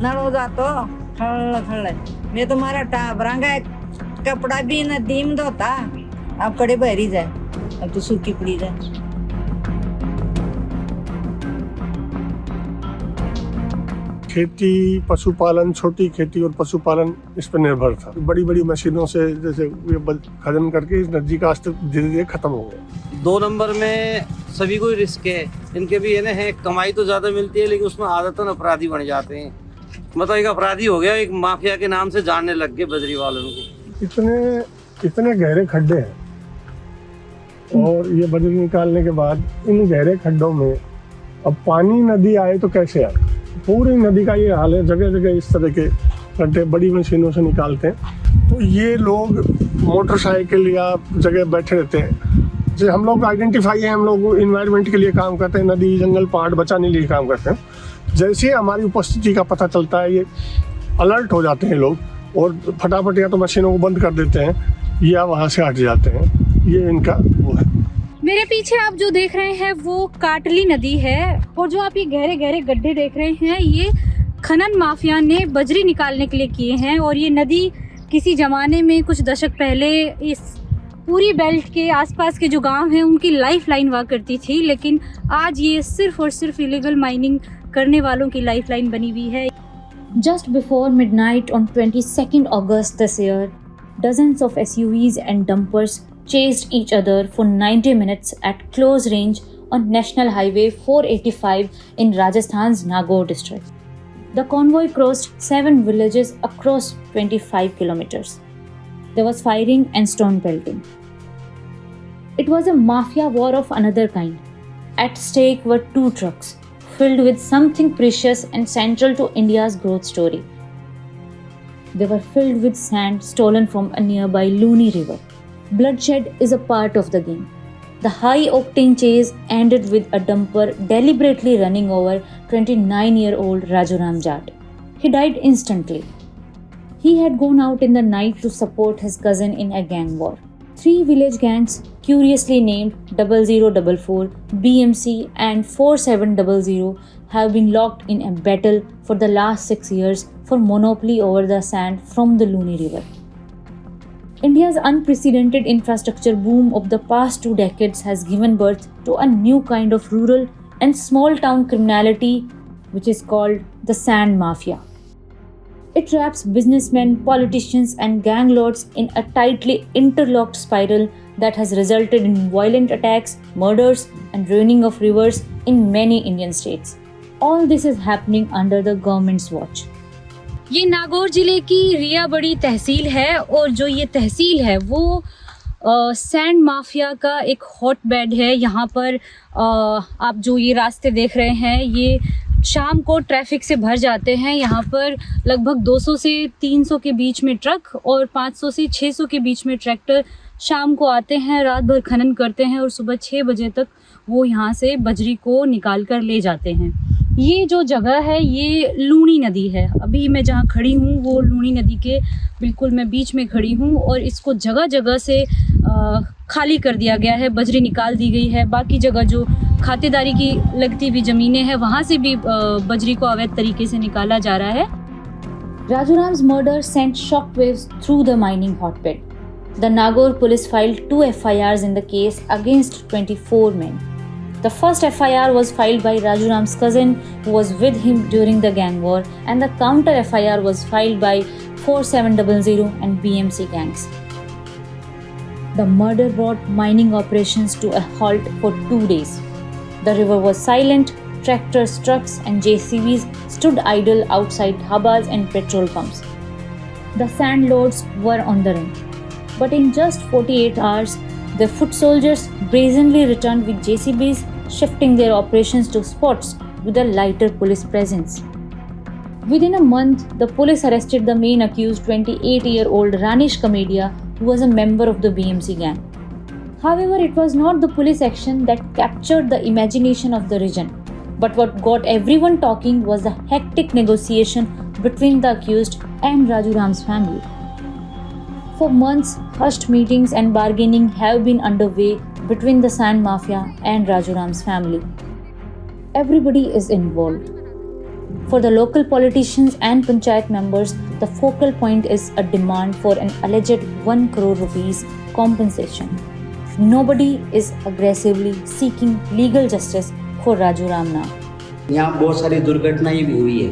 नळो जातो खळ खळ मी तुम्हारा टाबरांगा कपड़ा भी नदी में धोता अब कड़े बहरी जाए अब तो सूखी पड़ी जाए। खेती पशुपालन, छोटी खेती और पशुपालन इस पर निर्भर था। बड़ी बड़ी मशीनों से जैसे खनन करके इस नदी का अस्तित्व धीरे धीरे खत्म हो गया। 2 नंबर में सभी को रिस्क है, इनके भी है कमाई तो ज्यादा मिलती है लेकिन उसमें आदतन अपराधी बन जाते हैं। मतलब एक अपराधी हो गया, एक माफिया के नाम से जानने लग गए बजरी वालों को। इतने गहरे खड्डे हैं और ये बजरी निकालने के बाद इन गहरे खड्डों में अब पानी नदी आए तो कैसे आए। पूरी नदी का ये हाल है, जगह जगह इस तरह के गड्ढे बड़ी मशीनों से निकालते हैं। तो ये लोग मोटरसाइकिल या जगह बैठे रहते हैं। जैसे हम लोग आइडेंटिफाई है, हम लोग इन्वायरमेंट के लिए काम करते हैं, नदी जंगल पहाड़ बचाने के लिए काम करते हैं। जैसे हमारी उपस्थिति का पता चलता है ये अलर्ट हो जाते हैं लोग और फटाफट या तो मशीनों को बंद कर देते हैं या वहाँ से हट जाते हैं। ये इनका वो है। मेरे पीछे आप जो देख रहे हैं वो काटली नदी है और जो आप ये गहरे गहरे गड्ढे देख रहे हैं ये खनन माफिया ने बजरी निकालने के लिए किए हैं। और ये नदी किसी ज़माने में कुछ दशक पहले इस पूरी बेल्ट के आसपास के जो गांव हैं उनकी लाइफ लाइन हुआ करती थी, लेकिन आज ये सिर्फ और सिर्फ इलीगल माइनिंग करने वालों की लाइफ लाइन बनी हुई है। Just before midnight on 22nd August this year, dozens of SUVs and dumpers chased each other for 90 minutes at close range on National Highway 485 in Rajasthan's Nagaur district. The convoy crossed 7 villages across 25 kilometers. There was firing and stone pelting. It was a mafia war of another kind. At stake were 2 trucks filled with something precious and central to India's growth story. They were filled with sand stolen from a nearby Luni river. Bloodshed is a part of the game. The high-octane chase ended with a dumper deliberately running over 29-year-old Rajuram Jat. He died instantly. He had gone out in the night to support his cousin in a gang war. 3 village gangs, curiously named 0044, BMC and 4700, have been locked in a battle for the last 6 years for monopoly over the sand from the Luni river. India's unprecedented infrastructure boom of the past 2 decades has given birth to a new kind of rural and small town criminality which is called the sand mafia. It traps businessmen, politicians and gang lords in a tightly interlocked spiral that has resulted in violent attacks, murders and ruining of rivers in many Indian states. All this is happening under the government's watch. ये नागौर जिले की रिया बड़ी तहसील है और जो ये तहसील है वो सैंड माफिया का एक हॉट बेड है। यहाँ पर आप जो ये रास्ते देख रहे हैं ये शाम को ट्रैफिक से भर जाते हैं। यहाँ पर लगभग 200 से 300 के बीच में ट्रक और 500 से 600 के बीच में ट्रैक्टर शाम को आते हैं, रात भर खनन करते हैं और सुबह 6 बजे तक वो यहाँ से बजरी को निकाल कर ले जाते हैं। ये जो जगह है ये लूनी नदी है। अभी मैं जहाँ खड़ी हूँ वो लूनी नदी के बिल्कुल मैं बीच में खड़ी हूँ और इसको जगह जगह से खाली कर दिया गया है, बजरी निकाल दी गई है। बाकी जगह जो खातेदारी की लगती हुई ज़मीनें हैं वहाँ से भी बजरी को अवैध तरीके से निकाला जा रहा है। Rajuram's murder sent shockwaves through the mining hotbed. The Nagaur police filed 2 FIRs in the case against 24 men. The first FIR was filed by Rajuram's cousin who was with him during the gang war, and the counter FIR was filed by 4700 and BMC gangs. The murder brought mining operations to a halt for 2 days. The river was silent, tractors, trucks and JCBs stood idle outside dhabas and petrol pumps. The sand lords were on the run. But in just 48 hours, the foot soldiers brazenly returned with JCBs, shifting their operations to spots with a lighter police presence. Within a month, the police arrested the main accused 28-year-old Ranish Kamedia, who was a member of the BMC gang. However, it was not the police action that captured the imagination of the region, but what got everyone talking was the hectic negotiation between the accused and Rajuram's family. For months, hushed meetings and bargaining have been underway between the sand mafia and Rajuram's family. Everybody is involved. For the local politicians and panchayat members, the focal point is a demand for an alleged 1 crore rupees compensation. Nobody is aggressively seeking legal justice for Raju Ram now. यहाँ बहुत सारी दुर्घटनाएं भी हुई है,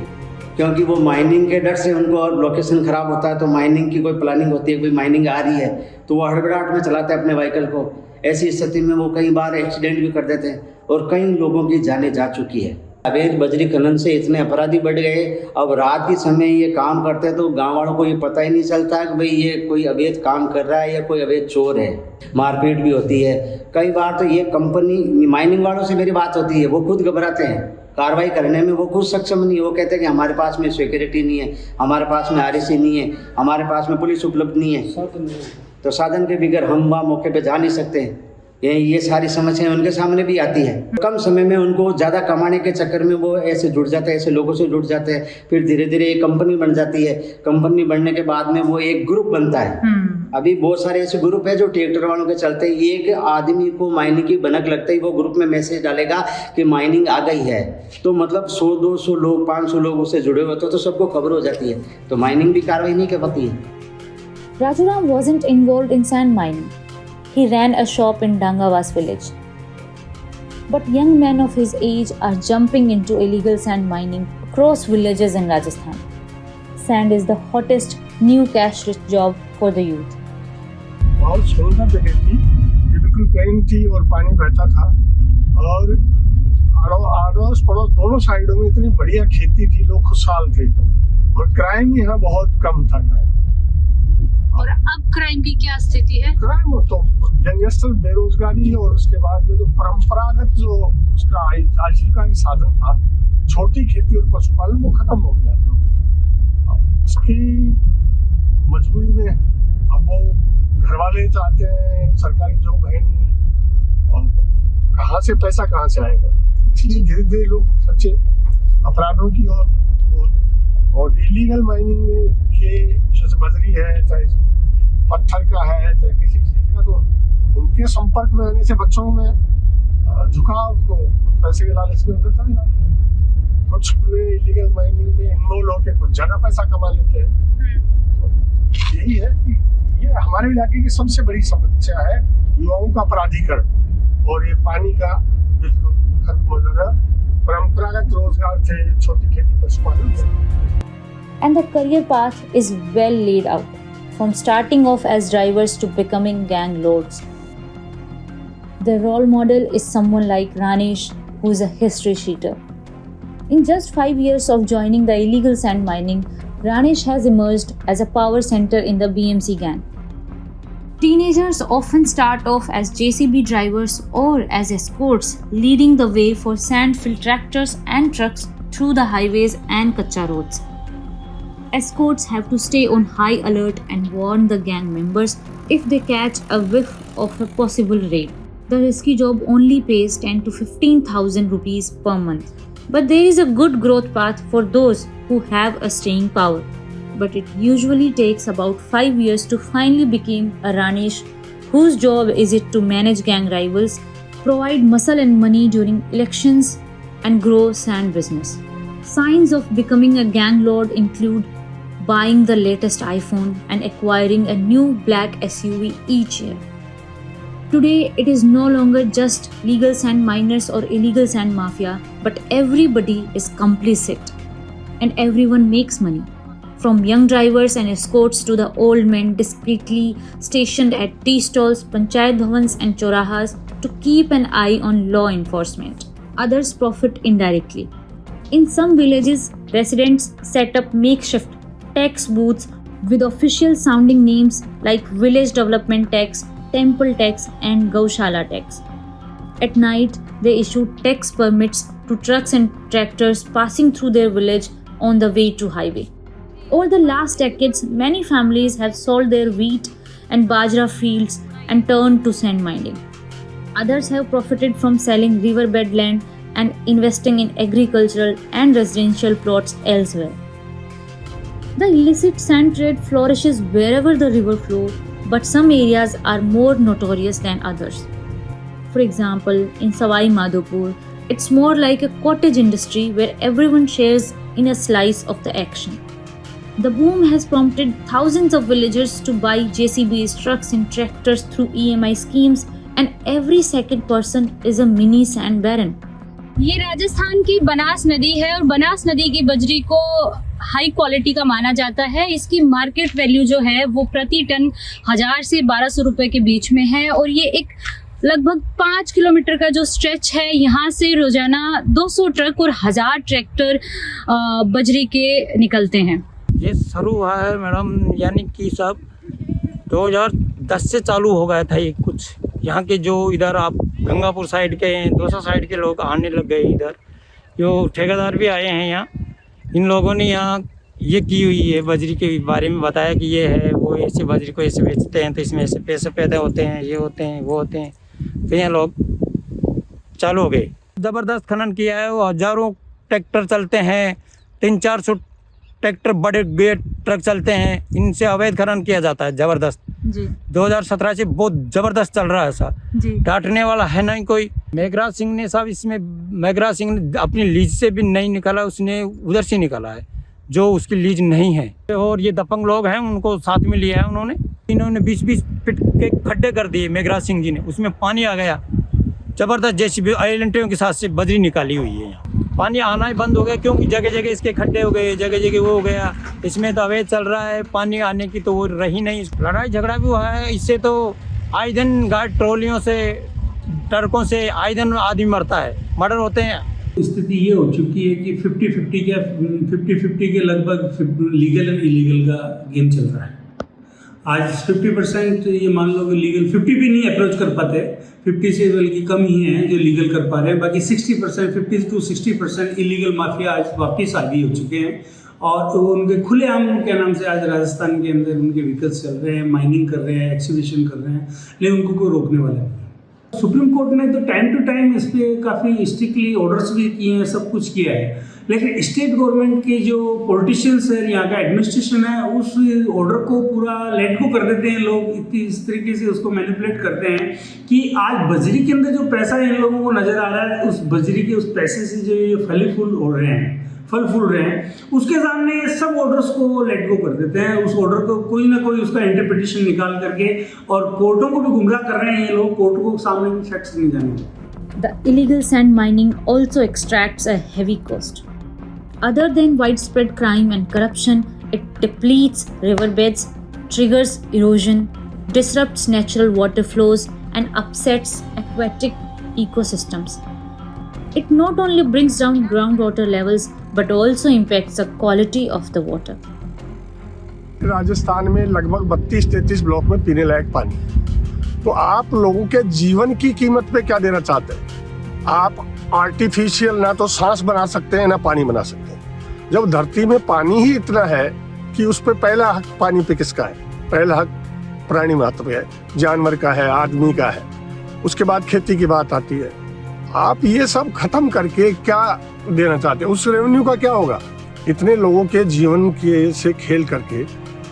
क्योंकि वो mining के डर से उनको लोकेशन ख़राब होता है, तो माइनिंग की कोई प्लानिंग होती है, कोई माइनिंग आ रही है तो वो हड़बड़ाहट में चलाते हैं अपने व्हीकल को। ऐसी स्थिति में वो कई बार एक्सीडेंट भी कर देते हैं और कई लोगों की जानें जा चुकी है। अवैध बजरी खनन से इतने अपराधी बढ़ गए, अब रात के समय ये काम करते हैं तो गांव वालों को ये पता ही नहीं चलता है कि भाई ये कोई अवैध काम कर रहा है या कोई अवैध चोर है। मारपीट भी होती है कई बार, तो ये कंपनी माइनिंग वालों से मेरी बात होती है, वो खुद घबराते हैं, कार्रवाई करने में वो खुद सक्षम नहीं है। वो कहते हैं कि हमारे पास में सिक्योरिटी नहीं है, हमारे पास में RSC नहीं है, हमारे पास में पुलिस उपलब्ध नहीं है, तो साधन के बगैर हम वहाँ मौके पे जा नहीं सकते। ये सारी समस्याएं उनके सामने भी आती है। कम समय में उनको ज़्यादा कमाने के चक्कर में वो ऐसे जुड़ जाते हैं, ऐसे लोगों से जुड़ जाते हैं, फिर धीरे धीरे एक कंपनी बन जाती है। कंपनी बनने के बाद में वो एक ग्रुप बनता है। अभी बहुत सारे ऐसे ग्रुप है जो ट्रैक्टर वालों के चलते, एक आदमी को माइनिंग की भनक लगता ही वो ग्रुप में मैसेज डालेगा कि माइनिंग आ गई है, तो मतलब 100-200 लोग 500 लोग उससे जुड़े होते तो सबको खबर हो जाती है, तो माइनिंग भी कार्रवाई नहीं कर पाती है। Raju Ram wasn't involved in sand mining. He ran a shop in Dangavas village. But young men of his age are jumping into illegal sand mining across villages in Rajasthan. Sand is the hottest new cash-rich job for the youth. बहुत सुंदर जगह थी, ये बिल्कुल plane थी और पानी बहता था और अड़ोस पड़ोस दोनों साइडों में इतनी बढ़िया खेती थी, लोग खुशहाल थे एकदम, और क्राइम यहाँ बहुत कम था। और अब क्राइम की क्या स्थिति है? क्राइम तो यंगस्टर बेरोजगारी और उसके बाद में जो परंपरागत जो उसका आजीविका का साधन था, छोटी खेती और पशुपालन, वो खत्म हो गया। तो उसकी मजबूरी में अब वो घर वाले चाहते हैं सरकारी जॉब है नहीं, और कहाँ से पैसा कहाँ से आएगा, इसलिए धीरे धीरे लोग बच्चे अपराधों की और इलीगल माइनिंग में के जैसे बजरी है, चाहे पत्थर का है, चाहे किसी चीज का, तो उनके संपर्क में आने से बच्चों में झुकाव को पैसे के लालच में चले जाते हैं। कुछ इलीगल माइनिंग में इन्वॉल्व होकर कुछ ज्यादा पैसा कमा लेते हैं। तो यही है कि ये हमारे इलाके की सबसे बड़ी समस्या है, युवाओं का अपराधीकरण, और ये पानी का बिल्कुल खत्म हो जाना। परंपरागत रोजगार थे, छोटी खेती पशुपालन थे। And the career path is well laid out, from starting off as drivers to becoming gang lords. The role model is someone like Ranesh, who is a history sheeter. In just 5 years of joining the illegal sand mining, Ranesh has emerged as a power center in the BMC gang. Teenagers often start off as JCB drivers or as escorts, leading the way for sand-filled tractors and trucks through the highways and kacha roads. Escorts have to stay on high alert and warn the gang members if they catch a whiff of a possible raid. The risky job only pays 10 to 15,000 rupees per month. But there is a good growth path for those who have a staying power. But it usually takes about 5 years to finally become a Ranesh, whose job is it to manage gang rivals, provide muscle and money during elections, and grow sand business. Signs of becoming a gang lord include buying the latest iPhone and acquiring a new black SUV each year. Today, it is no longer just legal sand miners or illegal sand mafia, but everybody is complicit and everyone makes money. From young drivers and escorts to the old men discreetly stationed at tea stalls, panchayat bhavans and chorahas to keep an eye on law enforcement. Others profit indirectly. In some villages, residents set up makeshift tax booths with official sounding names like Village Development Tax, Temple Tax and Gaushala Tax. At night, they issue tax permits to trucks and tractors passing through their village on the way to highway. Over the last decades, many families have sold their wheat and bajra fields and turned to sand mining. Others have profited from selling riverbed land and investing in agricultural and residential plots elsewhere. The illicit sand trade flourishes wherever the river flows, but some areas are more notorious than others. For example, in Savai Madhopur, it's more like a cottage industry where everyone shares in a slice of the action. The boom has prompted thousands of villagers to buy JCB's trucks and tractors through EMI schemes, and every second person is a mini sand baron. ये राजस्थान की बनास नदी है और बनास नदी की बजरी को high quality का माना जाता है। इसकी मार्केट वैल्यू जो है वो प्रति टन 1000 से 1200 रुपए के बीच में है और ये एक लगभग 5 किलोमीटर का जो स्ट्रेच है, यहाँ से रोजाना 200 ट्रक और 1000 ट्रैक्टर बजरी के निकलते हैं। ये शुरू हुआ है मैडम, यानी कि सब 2010 से चालू हो गया था। ये कुछ यहाँ के जो इधर आप गंगापुर साइड के हैं, दोसा साइड के लोग आने लग गए इधर, जो ठेकेदार भी आए हैं यहाँ। इन लोगों ने यहाँ ये की हुई है, बजरी के बारे में बताया कि ये है वो, ऐसे बजरी को ऐसे बेचते हैं तो इसमें ऐसे पैसे पैदा होते हैं, ये होते हैं वो होते हैं। तो यहाँ लोग चालू हो गए, ज़बरदस्त खनन किया है। वो हज़ारों ट्रैक्टर चलते हैं, 300-400 ट्रैक्टर बड़े गेट ट्रक चलते हैं, इनसे अवैध खनन किया जाता है ज़बरदस्त जी। 2017 से बहुत ज़बरदस्त चल रहा है ऐसा, डांटने वाला है नहीं कोई। मेघराज सिंह ने साहब इसमें, मेघराज सिंह ने अपनी लीज से भी नहीं निकाला, उसने उधर से निकाला है जो उसकी लीज नहीं है। और ये दबंग लोग हैं, उनको साथ में लिया है उन्होंने। इन्होंने 20-20 फीट के खड्डे कर दिए मेघराज सिंह जी ने, उसमें पानी आ गया ज़बरदस्त। जेसीबी आईलेंटियों के साथ से बजरी निकाली हुई है। यहाँ पानी आना ही बंद हो गया क्योंकि जगह जगह इसके खड्डे हो गए, जगह जगह वो हो गया। इसमें तो अवैध चल रहा है, पानी आने की तो वो रही नहीं। लड़ाई झगड़ा भी हुआ है इससे, तो आए दिन गार्ड ट्रॉलियों से, ट्रकों से आए दिन आदमी मरता है, मर्डर होते हैं। स्थिति ये हो चुकी है कि 50-50 के लगभग लीगल एंड इलीगल का गेम चल रहा है। आज 50% ये मान लो कि लीगल, 50 भी नहीं अप्रोच कर पाते, 50 से बल्कि कम ही हैं जो लीगल कर पा रहे हैं। बाकी 60%, 50 to 60% इलीगल माफिया आज वापस आदि हो चुके हैं और उनके खुलेआम क्या नाम से आज राजस्थान के अंदर उनके व्हीकल्स चल रहे हैं, माइनिंग कर रहे हैं, एक्सिबिशन कर रहे हैं, लेकिन उनको कोई रोकने वाला नहीं। सुप्रीम कोर्ट ने तो टाइम टू टाइम इस पर काफ़ी स्ट्रिक्टली ऑर्डर्स भी किए हैं, सब कुछ किया है, लेकिन स्टेट गवर्नमेंट के जो पॉलिटिशियंस है, यहाँ का एडमिनिस्ट्रेशन है, उस ऑर्डर को पूरा लेट को कर देते हैं लोग। इस तरीके से उसको मैनिपुलेट करते हैं कि आज बजरी के अंदर जो पैसा इन लोगों को नज़र आ रहा है, उस बजरी के उस पैसे से जो ये फल फूल रहे हैं, उसके सामने ये सब ऑर्डर्स को लेट गो कर देते हैं। उस ऑर्डर को कोई ना कोई उसका इंटरप्रिटेशन निकाल करके, और कोर्टों को भी गुमराह कर रहे हैं ये लोग, कोर्ट को सामने भी फैक्ट्स नहीं जाने। The illegal sand mining also extracts a heavy cost. Other than widespread crime and corruption, it depletes riverbeds, triggers erosion, disrupts natural water flows, and upsets aquatic ecosystems. It not only brings down groundwater levels but also impacts the quality of the water. Rajasthan में लगभग 32-33 block में पीने लायक पानी, तो आप लोगों के जीवन की कीमत पे क्या देना चाहते हैं? आप आर्टिफिशियल ना तो सांस बना सकते हैं ना पानी बना सकते हैं। जब धरती में पानी ही इतना है कि उस पर पहला हक पानी पे किसका है? पहला हक प्राणी मात्र है, जानवर का है, आदमी का है, उसके बाद खेती की बात आती है। आप ये सब खत्म करके क्या देना चाहते हैं? उस रेवेन्यू का क्या होगा? इतने लोगों के जीवन के से खेल करके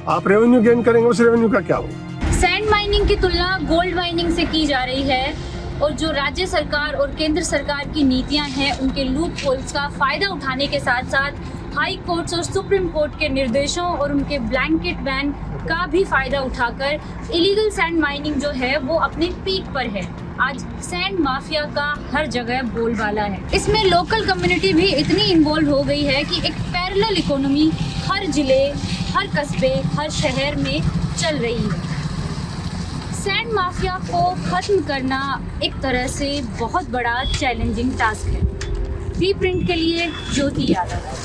आप रेवेन्यू गेन करेंगे, उस रेवेन्यू का क्या होगा? सैंड माइनिंग की तुलना गोल्ड माइनिंग से की जा रही है और जो राज्य सरकार और केंद्र सरकार की नीतियां हैं, उनके लूप होल्स का फायदा उठाने के साथ साथ हाई कोर्ट्स और सुप्रीम कोर्ट के निर्देशों और उनके ब्लैंकेट बैन का भी फायदा उठाकर इलीगल सैंड माइनिंग जो है वो अपने पीक पर है। आज सैंड माफिया का हर जगह बोलबाला है। इसमें लोकल कम्युनिटी भी इतनी इन्वॉल्व हो गई है कि एक पैरेलल इकोनॉमी हर जिले, हर कस्बे, हर शहर में चल रही है। सैंड माफिया को खत्म करना एक तरह से बहुत बड़ा चैलेंजिंग टास्क है। वी प्रिंट के लिए ज्योति यादव।